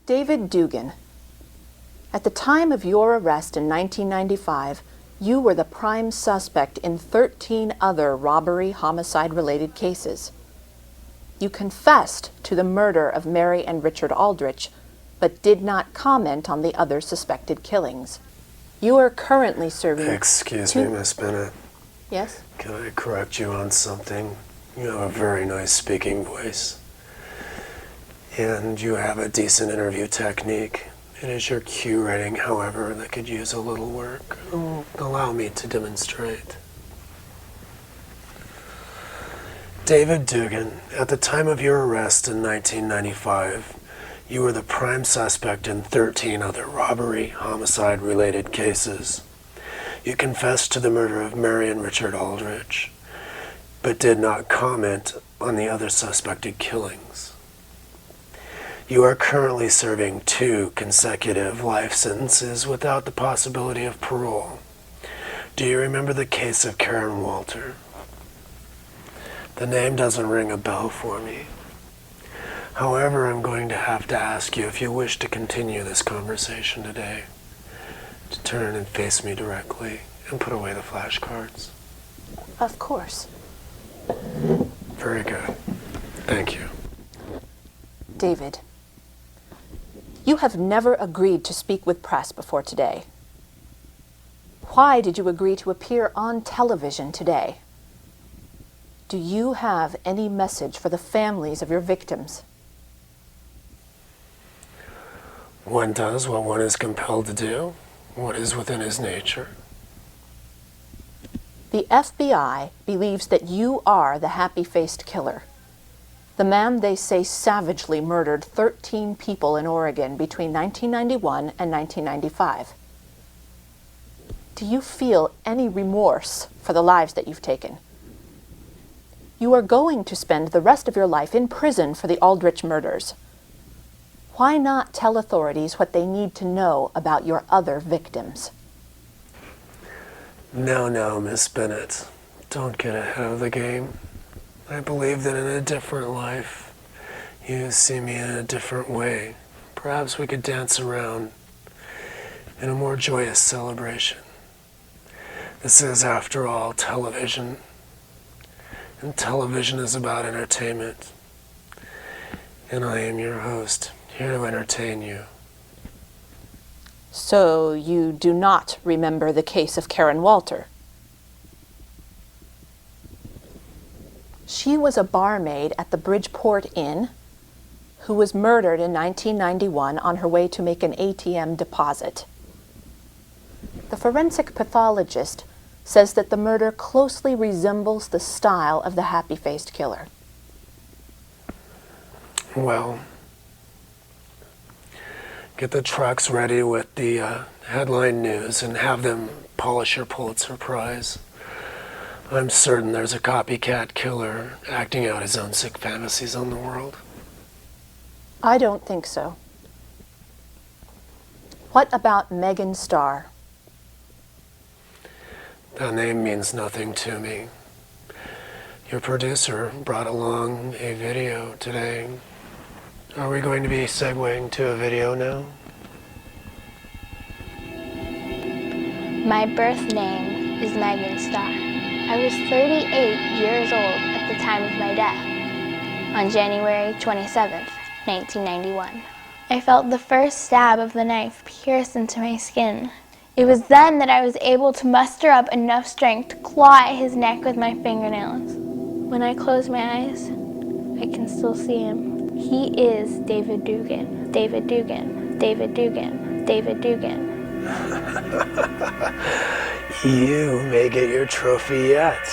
David Doogan, at the time of your arrest in 1995, you were the prime suspect in 13 other robbery, homicide-related cases. You confessed to the murder of Mary and Richard Aldrich, but did not comment on the other suspected killings. You are currently serving... Excuse me, Miss Bennett. Yes? Can I correct you on something? You have a very nice speaking voice. And you have a decent interview technique. It is your cue writing, however, that could use a little work. Allow me to demonstrate. David Doogan, at the time of your arrest in 1995, you were the prime suspect in 13 other robbery, homicide-related cases. You confessed to the murder of Mary and Richard Aldrich, but did not comment on the other suspected killings. You are currently serving 2 consecutive life sentences without the possibility of parole. Do you remember the case of Karen Walter? The name doesn't ring a bell for me. However, I'm going to have to ask you if you wish to continue this conversation today, to turn and face me directly and put away the flashcards. Of course. Very good. Thank you. David, you have never agreed to speak with press before today. Why did you agree to appear on television today? Do you have any message for the families of your victims? One does what one is compelled to do, what is within his nature. The FBI believes that you are the happy-faced killer, the man they say savagely murdered 13 people in Oregon between 1991 and 1995. Do you feel any remorse for the lives that you've taken? You are going to spend the rest of your life in prison for the Aldrich murders. Why not tell authorities what they need to know about your other victims? No, Miss Bennett. Don't get ahead of the game. I believe that in a different life, you see me in a different way. Perhaps we could dance around in a more joyous celebration. This is, after all, television. And television is about entertainment. And I am your host, here to entertain you. So you do not remember the case of Karen Walter? She was a barmaid at the Bridgeport Inn who was murdered in 1991 on her way to make an ATM deposit. The forensic pathologist says that the murder closely resembles the style of the happy-faced killer. Well, get the trucks ready with the headline news and have them polish your Pulitzer Prize. I'm certain there's a copycat killer acting out his own sick fantasies on the world. I don't think so. What about Meghan Starr? That name means nothing to me. Your producer brought along a video today. Are we going to be segueing to a video now? My birth name is Meghan Starr. I was 38 years old at the time of my death, on January 27th, 1991. I felt the first stab of the knife pierce into my skin. It was then that I was able to muster up enough strength to claw at his neck with my fingernails. When I close my eyes, I can still see him. He is David Doogan. David Doogan. David Doogan. David Doogan. You may get your trophy yet.